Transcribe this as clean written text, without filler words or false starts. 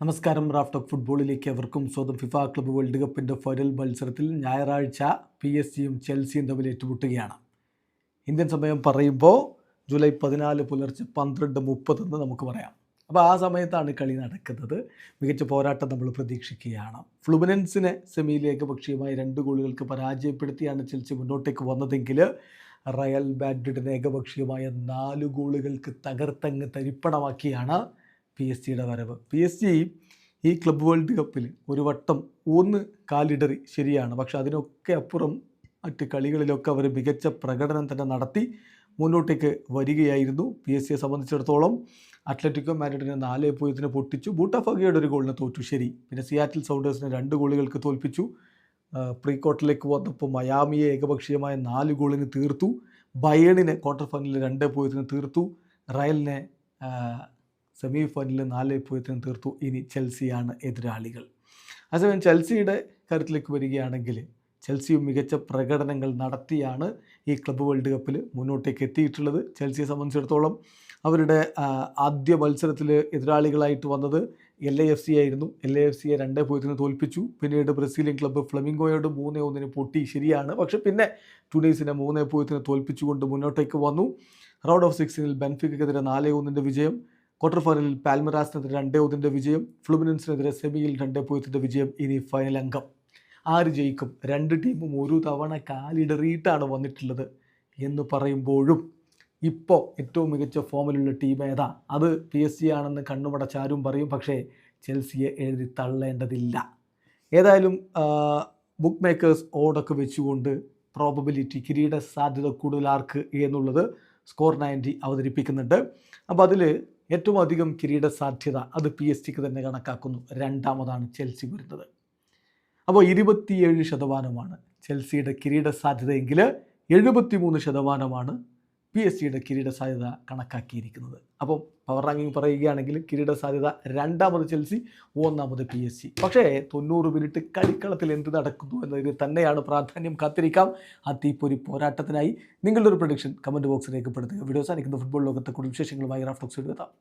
നമസ്കാരം. Raf talk ഫുട്ബോളിലേക്ക് അവർക്കും സ്വന്തം. ഫിഫ ക്ലബ്ബ് വേൾഡ് കപ്പിൻ്റെ ഫൈനൽ മത്സരത്തിൽ ഞായറാഴ്ച PSG-യും ചെൽസിയും തമ്മിൽ ഏറ്റുമുട്ടുകയാണ്. ഇന്ത്യൻ സമയം പറയുമ്പോൾ ജൂലൈ 14 പുലർച്ചെ 12:30 നമുക്ക് പറയാം. അപ്പോൾ ആ സമയത്താണ് കളി നടക്കുന്നത്. മികച്ച പോരാട്ടം നമ്മൾ പ്രതീക്ഷിക്കുകയാണ്. ഫ്ലുമിനൻസിനെ സെമിയിൽ ഏകപക്ഷീയമായ 2 ഗോളുകൾക്ക് പരാജയപ്പെടുത്തിയാണ് ചെൽസി മുന്നോട്ടേക്ക് വന്നതെങ്കിൽ റയൽ മാഡ്രിഡിനെ ഏകപക്ഷീയമായ 4 ഗോളുകൾക്ക് തകർത്തങ്ങ് തരിപ്പണമാക്കിയാണ് PSG-യുടെ വരവ്. PSG ഈ ക്ലബ്ബ് വേൾഡ് കപ്പിൽ ഒരു വട്ടം ഒന്ന് കാലിടറി, ശരിയാണ്. പക്ഷെ അതിനൊക്കെ അപ്പുറം മറ്റ് കളികളിലൊക്കെ അവർ മികച്ച പ്രകടനം തന്നെ നടത്തി മുന്നോട്ടേക്ക് വരികയായിരുന്നു. PSG-യെ സംബന്ധിച്ചിടത്തോളം അത്ലറ്റിക്കോ മാഡ്രിഡിനെ 4-0 പൊട്ടിച്ചു. ബൂട്ടാഫഗയുടെ ഒരു ഗോളിന് തോറ്റു, ശരി. പിന്നെ സിയാറ്റിൽ സൗണ്ടേഴ്സിനെ 2 ഗോളുകൾക്ക് തോൽപ്പിച്ചു. പ്രീ ക്വാർട്ടറിലേക്ക് വന്നപ്പോൾ മയാമിയെ ഏകപക്ഷീയമായ 4 ഗോളിന് തീർത്തു. ബയേണിനെ ക്വാർട്ടർ ഫൈനലിൽ 2-0 തീർത്തു. റയലിനെ സെമി ഫൈനലിൽ 4-0 തീർത്തു. ഇനി ചെൽസിയാണ് എതിരാളികൾ. അതേസമയം ചെൽസിയുടെ കാര്യത്തിലേക്ക് വരികയാണെങ്കിൽ ചെൽസിയും മികച്ച പ്രകടനങ്ങൾ നടത്തിയാണ് ഈ ക്ലബ്ബ് വേൾഡ് കപ്പിൽ മുന്നോട്ടേക്ക് എത്തിയിട്ടുള്ളത്. ചെൽസിയെ സംബന്ധിച്ചിടത്തോളം അവരുടെ ആദ്യ മത്സരത്തിൽ എതിരാളികളായിട്ട് വന്നത് LAFC ആയിരുന്നു. LAFCയെ 2-0 തോൽപ്പിച്ചു. പിന്നീട് ബ്രസീലിയൻ ക്ലബ്ബ് ഫ്ലമിംഗോയോട് 3-1 പൊട്ടി, ശരിയാണ്. പക്ഷെ പിന്നെ ടുണീസിനെ 3-0 തോൽപ്പിച്ചുകൊണ്ട് മുന്നോട്ടേക്ക് വന്നു. റൗണ്ട് ഓഫ് 16 ബെൻഫിക്കയ്ക്കെതിരെ 4-1 വിജയം. ക്വാർട്ടർ ഫൈനലിൽ പാൽമറാസിനെതിരെ 2-1 വിജയം. ഫ്ലുമിനൻസിനെതിരെ സെമിയിൽ 2-0 വിജയം. ഇനി ഫൈനൽ അംഗം ആര് ജയിക്കും? 2 ടീമും ഒരു തവണ കാലിടറിയിട്ടാണ് വന്നിട്ടുള്ളത് എന്ന് പറയുമ്പോഴും ഇപ്പോൾ ഏറ്റവും മികച്ച ഫോമിലുള്ള ടീം ഏതാ? അത് PSG ആണെന്ന് കണ്ണുമടച്ചാരും പറയും. പക്ഷേ ചെൽസിയെ എഴുതി തള്ളേണ്ടതില്ല. ഏതായാലും ബുക്ക് മേക്കേഴ്സ് ഓടൊക്കെ വെച്ചുകൊണ്ട് പ്രോബബിലിറ്റി, കിരീട സാധ്യത കൂടുതൽ ആർക്ക് എന്നുള്ളത് സ്കോർ 90 അവതരിപ്പിക്കുന്നുണ്ട്. അപ്പോൾ അതിൽ ഏറ്റവും അധികം കിരീട സാധ്യത അത് PSG-ക്ക് തന്നെ കണക്കാക്കുന്നു. രണ്ടാമതാണ് ചെൽസി വരുന്നത്. അപ്പോൾ 27% ചെൽസിയുടെ കിരീട സാധ്യതയെങ്കിൽ 73% PSG-യുടെ കിരീട സാധ്യത കണക്കാക്കിയിരിക്കുന്നത്. അപ്പം പവർ റാങ്കിങ് പറയുകയാണെങ്കിൽ കിരീട സാധ്യത 2ാമത് ചെൽസി, 1ാമത് PSG. പക്ഷേ 90 മിനിറ്റ് കളിക്കളത്തിൽ എന്ത് നടക്കുന്നു എന്നതിന് തന്നെയാണ് പ്രാധാന്യം. കാത്തിരിക്കാം ആ തീപ്പൊരി പോരാട്ടത്തിനായി. നിങ്ങളുടെ ഒരു പ്രഡിക്ഷൻ കമൻറ്റ് ബോക്സിൽ രേഖപ്പെടുത്തുക. വീഡിയോ സാധിക്കുന്ന ഫുട്ബോൾ ലോകത്തെ കൂടുതൽ വിശേഷങ്ങളുമായി റാഫ് ടോക്സ് എത്താം.